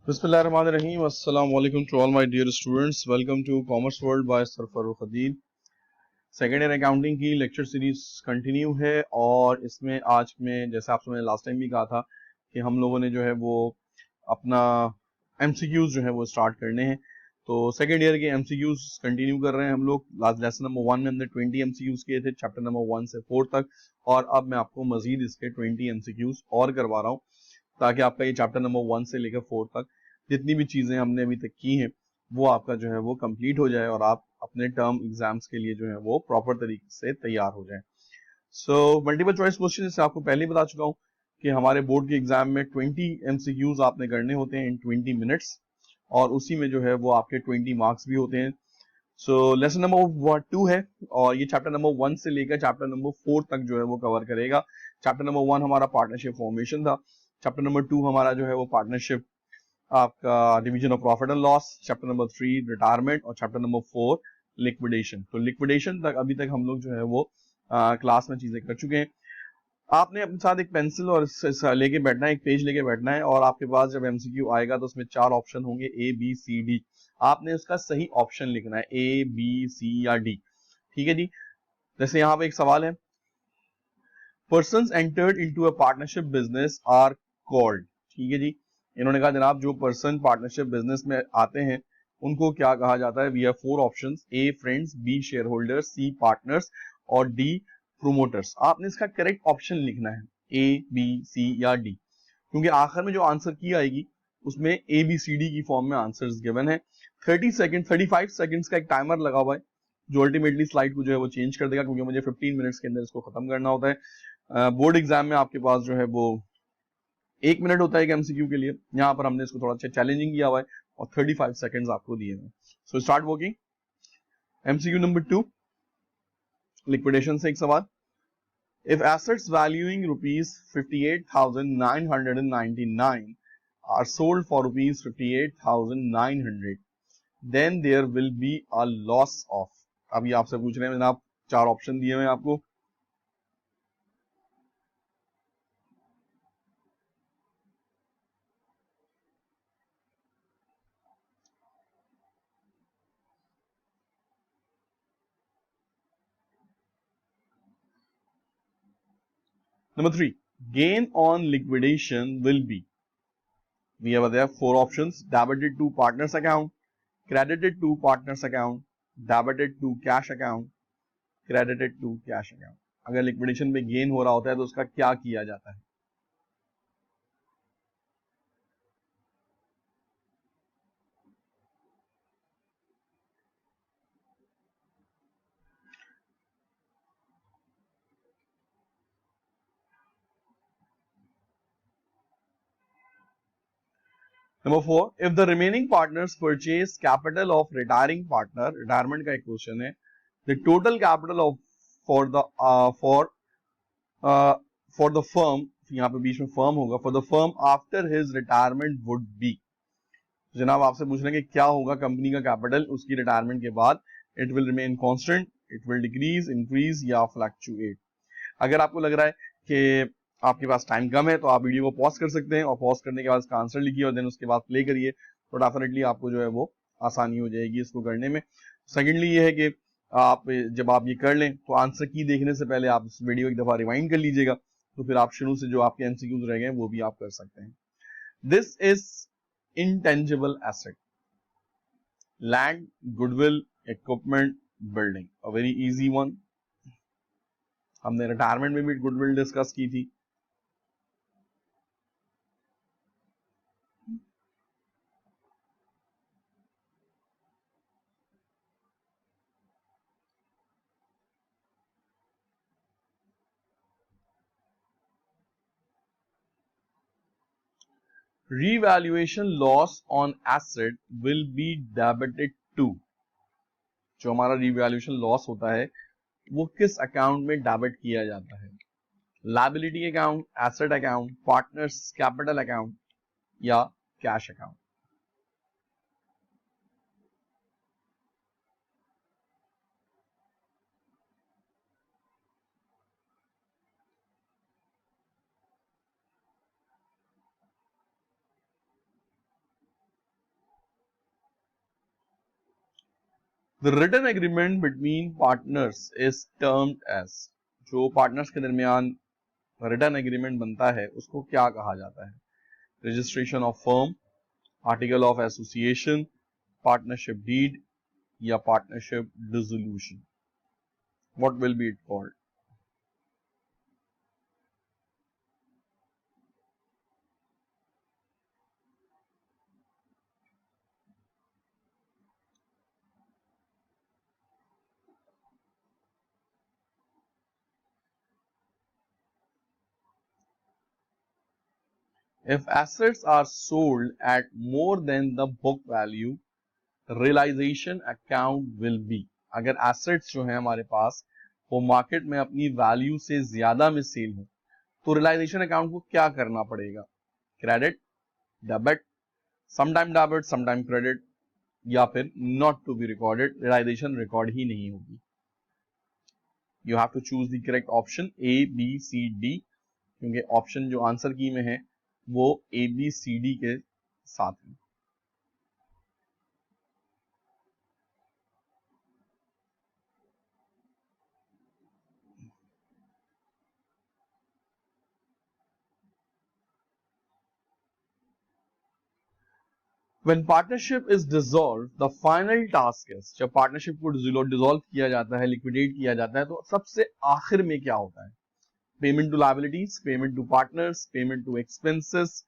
Bismillahirrahmanirrahim. Assalamu alaikum to all my dear students. Welcome to Commerce World by Sir Farooq Adil. Second year accounting की lecture series continue है और इसमें आज में जैसे आपसे मैंने लास्ट टाइम भी कहा था कि हम लोगों ने जो है वो अपना एमसीक्यूज जो है वो स्टार्ट करने हैं। तो सेकेंड ईयर के एमसीक्यूज कंटिन्यू कर रहे हैं हम लोग। लास्ट लेसन नंबर 1 में हमने 20 एमसीक्यूज किए थे चैप्टर नंबर 1 से 4 तक, और अब मैं आपको मजीद इसके 20 एमसीक्यूज और करवा रहा हूँ ताकि आपका ये चैप्टर नंबर 1 से लेकर 4 तक जितनी भी चीजें हमने अभी तक की हैं वो आपका जो है वो कंप्लीट हो जाए और आप अपने टर्म एग्जाम्स के लिए जो है वो प्रॉपर तरीके से तैयार हो जाए। सो मल्टीपल चॉइस क्वेश्चन जैसे आपको पहले ही बता चुका हूँ कि हमारे बोर्ड के एग्जाम में 20 एमसीक्यूज आपने करने होते हैं इन 20 मिनट्स, और उसी में जो है वो आपके 20 मार्क्स भी होते हैं। सो लेसन नंबर 2 है और ये चैप्टर नंबर 1 से लेकर चैप्टर नंबर 4 तक जो है वो कवर करेगा। चैप्टर नंबर 1 हमारा पार्टनरशिप फॉर्मेशन था, चैप्टर नंबर 2 हमारा जो है वो पार्टनरशिप आपका division of profit and loss, chapter number 3 retirement और चैप्टर नंबर 4 लिक्विडेशन। तो लिक्विडेशन तक अभी तक हम लोग जो है वो क्लास में चीजें कर चुके हैं। आपने अपने साथ एक पेंसिल और लेके बैठना है, एक पेज लेके बैठना है, और आपके पास जब एमसीक्यू आएगा तो उसमें 4 ऑप्शन होंगे ए बी सी डी। आपने उसका सही ऑप्शन लिखना है, ए बी सी या डी। ठीक है जी। जैसे यहाँ पे एक सवाल है, persons entered into a partnership business are called. ठीक है जी। इन्होंने कहा जनाब जो पर्सन पार्टनरशिप बिजनेस में आते हैं उनको क्या कहा जाता है। We have 4 options, A friends, B shareholders, C partners और डी प्रोमोटर्स। आपने इसका करेक्ट ऑप्शन लिखना है, ए बी सी या डी, क्योंकि आखिर में जो आंसर की आएगी उसमें ए बी सी डी की फॉर्म में आंसर्स गिवन है। 35 सेकंड्स का एक टाइमर लगा हुआ है जो अल्टीमेटली स्लाइड को जो है वो चेंज कर देगा, क्योंकि मुझे 15 मिनट्स के अंदर इसको खत्म करना होता है। बोर्ड एग्जाम में आपके पास जो है वो 1 मिनट होता है एक एमसीक्यू के लिए, यहाँ पर हमने इसको थोड़ा अच्छा चैलेंजिंग किया हुआ है और 35 सेकंड्स आपको दिए हैं। So start working. MCQ number 2, liquidation से एक सवाल। If assets valuing rupees 58,999 are sold for rupees 58,900, then there will be a loss of। अभी आपसे पूछ रहे हैं जनाब, 4 ऑप्शन दिए हुए हैं आपको। Number 3, gain on liquidation will be। We have there 4 options, debited to partners account, credited to partners account, debited to cash account, credited to cash account। अगर लिक्विडेशन में गेन हो रहा होता है तो उसका क्या किया जाता है। Number 4, if the remaining partners purchase capital of retiring partner, retirement का एक क्वेश्चन है, the total capital of for the for the firm, यहाँ पे बीच में फर्म होगा, for the firm after his retirement would be। जनाब आपसे पूछ रहे हैं कि क्या होगा कंपनी का कैपिटल उसकी रिटायरमेंट के बाद। It will remain constant, it will decrease, increase या फ्लक्चुएट। अगर आपको लग रहा है कि आपके पास टाइम कम है तो आप वीडियो को पॉज कर सकते हैं और पॉज करने के बाद इसका आंसर लिखिए और देन उसके बाद प्ले करिए, तो डेफिनेटली आपको जो है वो आसानी हो जाएगी इसको करने में। सेकेंडली ये है कि आप जब आप ये कर लें तो आंसर की देखने से पहले आप इस वीडियो एक दफा रिवाइंड कर लीजिएगा, तो फिर आप शुरू से जो आपके एमसीक्यूज रह गए वो भी आप कर सकते हैं। This is intangible asset, land, goodwill, equipment, building। a very easy one। हमने रिटायरमेंट में भी गुडविल डिस्कस की थी। revaluation loss on asset will be debited to। जो हमारा रिवैल्यूएशन लॉस होता है वो किस अकाउंट में डेबिट किया जाता है। Liability account, asset account, partners capital account या cash account. The written agreement between partners is termed as, जो पार्टनर्स के दरमियान रिटन एग्रीमेंट बनता है उसको क्या कहा जाता है? Registration of firm, article of association, partnership deed या partnership dissolution? What will be it called? If assets are sold at more than the book value, realization account will be, अगर assets जो है हमारे पास वो मार्केट में अपनी value से ज्यादा में सेल हो तो रियलाइजेशन अकाउंट को क्या करना पड़ेगा? Credit, debit, sometime debit sometime credit, या फिर not to be recorded, realization record ही नहीं होगी। You have to choose the correct option A B C D, क्योंकि ऑप्शन जो आंसर की में है वो ए बी सी डी के साथ है। When partnership is dissolved, the final task is, जब पार्टनरशिप को डिसॉल्व किया जाता है, लिक्विडेट किया जाता है, तो सबसे आखिर में क्या होता है? Payment to liabilities, payment to partners, payment to expenses,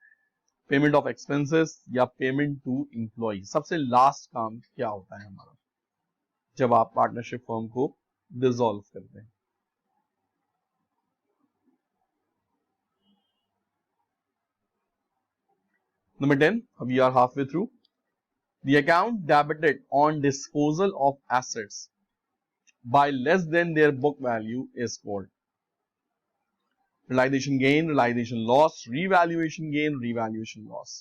payment of expenses या पेमेंट टू एम्प्लॉय? सबसे लास्ट काम क्या होता है हमारा जब आप पार्टनरशिप फर्म को डिसॉल्व करते हैं? Number 10, we are halfway through. The account debited on disposal of assets by less than their book value is called realization gain, realization loss, revaluation gain, revaluation loss.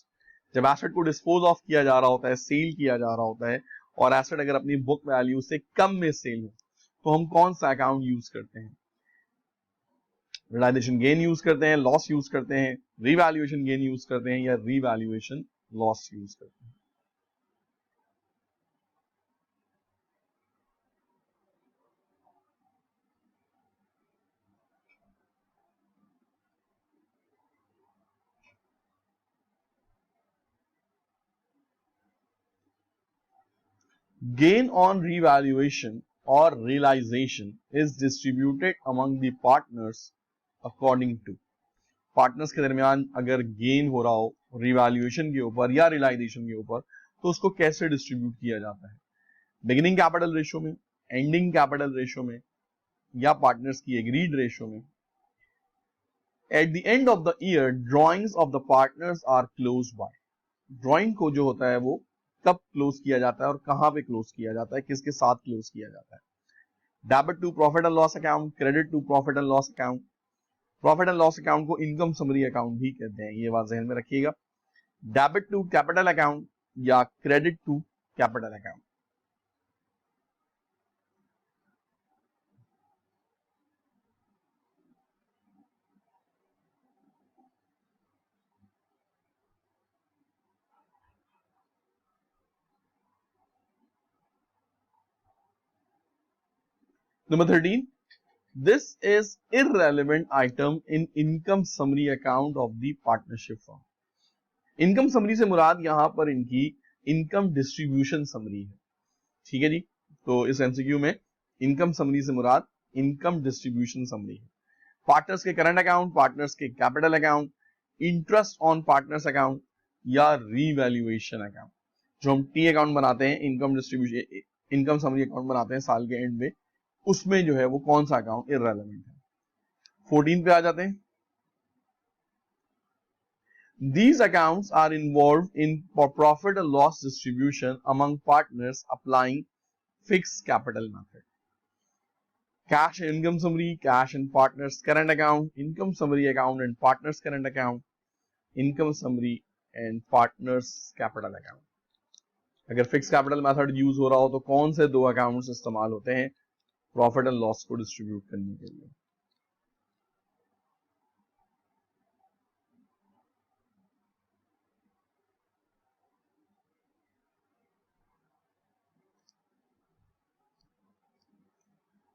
जब asset को dispose of किया जा रहा होता है, cell किया जा रहा होता है और एसेट अगर अपनी बुक वैल्यू से कम में सेल हो तो हम कौन सा अकाउंट यूज करते हैं? रियलाइजेशन गेन यूज करते हैं, लॉस यूज करते हैं, रिवैल्यूएशन गेन यूज करते हैं या रिवैल्यूएशन लॉस यूज करते हैं? Gain on revaluation or realization is distributed among the partners according to, partners के दरमियान अगर गेन हो रहा हो रिवैल्यूएशन के ऊपर या रियलाइजेशन के ऊपर तो उसको कैसे डिस्ट्रीब्यूट किया जाता है? बिगिनिंग कैपिटल रेशियो में, एंडिंग कैपिटल रेशियो में या पार्टनर्स की एग्रीड रेशियो में? At the end of the year drawings of the partners are close by, drawing को जो होता है वो कब क्लोज किया जाता है और कहां पे क्लोज किया जाता है, किसके साथ क्लोज किया जाता है? Debit to profit and loss account, credit to profit and loss account. Profit and loss account को इनकम समरी अकाउंट भी कहते हैं, ये बात ध्यान में रखिएगा। डेबिट टू कैपिटल अकाउंट या credit to capital account? Number 13, this is irrelevant item in income summary account of the partnership firm. Income summary से मुराद यहां पर इनकी इनकम डिस्ट्रीब्यूशन समरी है, ठीक है जी। तो इस एमसीक्यू में इनकम समरी से मुराद इनकम डिस्ट्रीब्यूशन समरी है। पार्टनर्स के करंट अकाउंट, पार्टनर्स के capital account, interest on partners account या रीवैल्यूएशन अकाउंट? जो हम टी अकाउंट बनाते हैं, income distribution income summary account बनाते हैं साल के एंड में, उसमें जो है वो कौन सा अकाउंट इररेलेवेंट है? 14 पे आ जाते हैं। These accounts are involved in profit or loss distribution among partners applying fixed capital method. Cash and income summary, cash and partners current account, income summary account and partners current account, income summary and partners capital account. अगर fix capital method use हो रहा हो तो कौन से दो accounts इस्तेमाल होते हैं प्रॉफिट एंड लॉस को डिस्ट्रीब्यूट करने के लिए?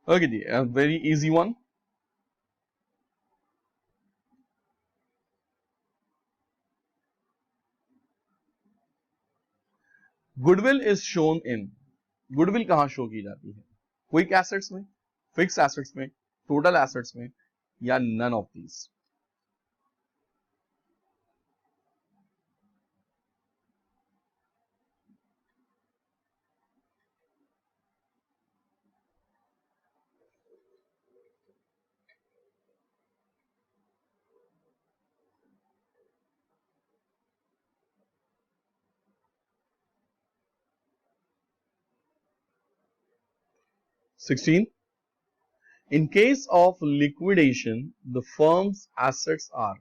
ओके जी, very easy one. Goodwill is shown in. Goodwill कहां शो की जाती है? क्विक एसेट्स में, फिक्स एसेट्स में, टोटल एसेट्स में, या none of these? Sixteen. In case of liquidation, the firm's assets are.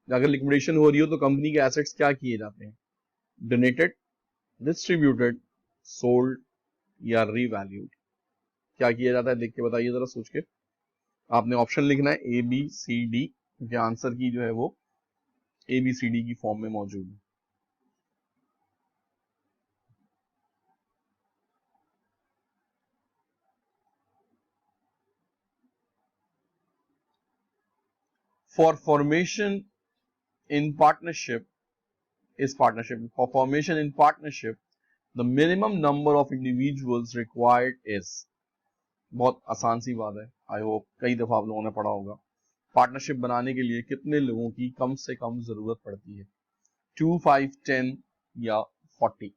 अगर लिक्विडेशन हो रही हो तो कंपनी के एसेट्स क्या किए जाते हैं? डोनेटेड, डिस्ट्रीब्यूटेड, सोल्ड, या रीवैल्यूड? क्या किया जाता है देख के बताइए जरा सोच के. आपने ऑप्शन लिखना है ए बी सी डी, क्योंकि आंसर की जो है वो ए बी सी डी की फॉर्म में मौजूद है. For formation in partnership is partnership. For formation in partnership, the minimum number of individuals required is. बहुत आसान सी बात है. आई होप कई दफा आप लोगों ने पढ़ा होगा. पार्टनरशिप बनाने के लिए कितने लोगों की कम से कम जरूरत पड़ती है? 2, 5, 10 या 40?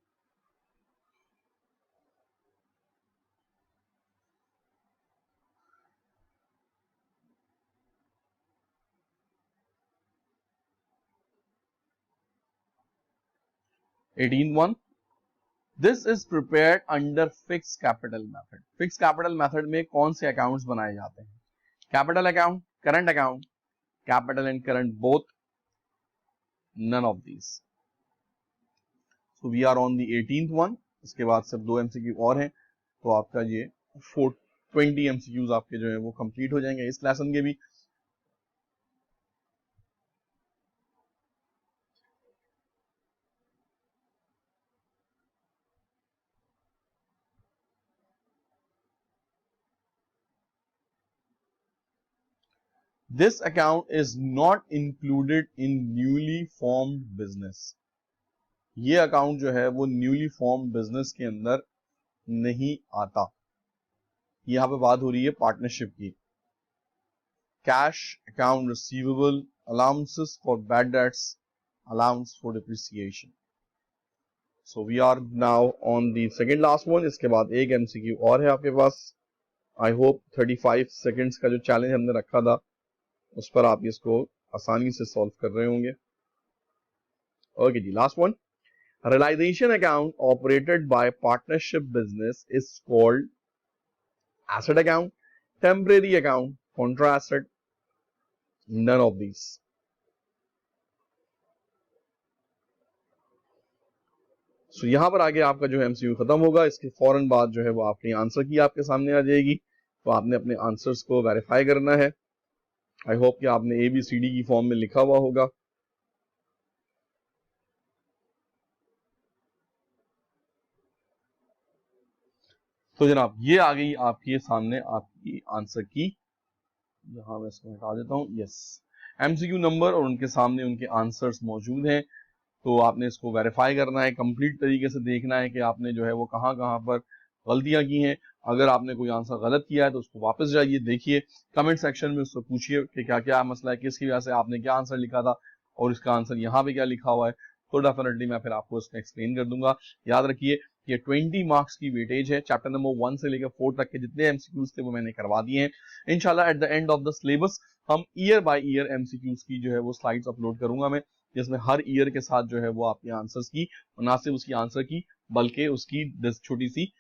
Eighteen one. This is prepared under fix capital method. Fix capital method में कौन से अकाउंट्स बनाए जाते हैं? Capital account, current account, capital and current both, none of these. So we are on the 18th one. इसके बाद सिर्फ 2 MCQ और हैं, तो आपका ये 420 एमसीक्यूज आपके जो है वो कंप्लीट हो जाएंगे इस लेसन के भी. This account is not included in newly formed business. ये अकाउंट जो है वो न्यूली फॉर्म्ड बिजनेस के अंदर नहीं आता. यहां पे बात हो रही है पार्टनरशिप की. Cash account receivable, allowances for bad debts, allowance for depreciation. So we are now on the second last one. इसके बाद एक एमसीक्यू और है आपके पास. आई होप 35 सेकंड्स का जो चैलेंज हमने रखा था उस पर आप इसको आसानी से सॉल्व कर रहे होंगे. ओके जी, last one. Realization account operated by partnership business is called asset account, temporary account, contra asset, none of these. So यहां पर आगे आपका जो है एमसीक्यू खत्म होगा. इसके फौरन बाद जो है वो आपकी आंसर की आपके सामने आ जाएगी, तो आपने अपने आंसर्स को वेरीफाई करना है. आई होप कि आपने ABCD की फॉर्म में लिखा हुआ होगा. तो जनाब ये आ गई आपके सामने आपकी आंसर की. यहां मैं इसको हटा देता हूं. यस, एमसीक्यू नंबर और उनके सामने उनके आंसर्स मौजूद हैं. तो आपने इसको वेरीफाई करना है, कंप्लीट तरीके से देखना है कि आपने जो है वो कहां कहां पर गलतियां की हैं. अगर आपने कोई आंसर गलत किया है तो उसको वापस जाइए, देखिए, कमेंट सेक्शन में उसको पूछिए कि क्या क्या मसला है, किसकी वजह से आपने क्या आंसर लिखा था और इसका आंसर यहाँ पे क्या लिखा हुआ है. तो डेफिनेटली मैं फिर आपको इसमें एक्सप्लेन कर दूंगा. याद रखिए ये 20 मार्क्स की वेटेज है. चैप्टर नंबर 1 से लेकर 4 तक के जितने एमसीक्यूज थे वो मैंने करवा दिए हैं. इंशाल्लाह eight the end of the syllabus हम ईयर बाय ईयर एमसीक्यूज की जो है वो स्लाइड्स अपलोड करूंगा मैं, जिसमें हर ईयर के साथ जो है वो आपके आंसर्स की, ना सिर्फ उसकी आंसर की बल्कि उसकी छोटी सी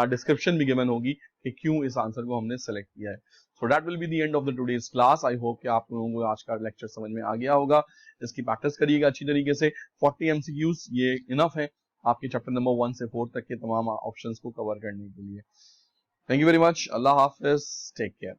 डिस्क्रिप्शन भी गिवन होगी कि क्यों इस आंसर को हमने सेलेक्ट किया है. So that will be the end of the today's class. I hope कि आप लोगों को आज का लेक्चर समझ में आ गया होगा. इसकी प्रैक्टिस करिएगा अच्छी तरीके से. 40 एमसीक्यूज ये इनफ है आपके चैप्टर नंबर 1 से 4 तक के तमाम ऑप्शंस को कवर करने के लिए. Thank you very much. अल्लाह हाफिज. Take care.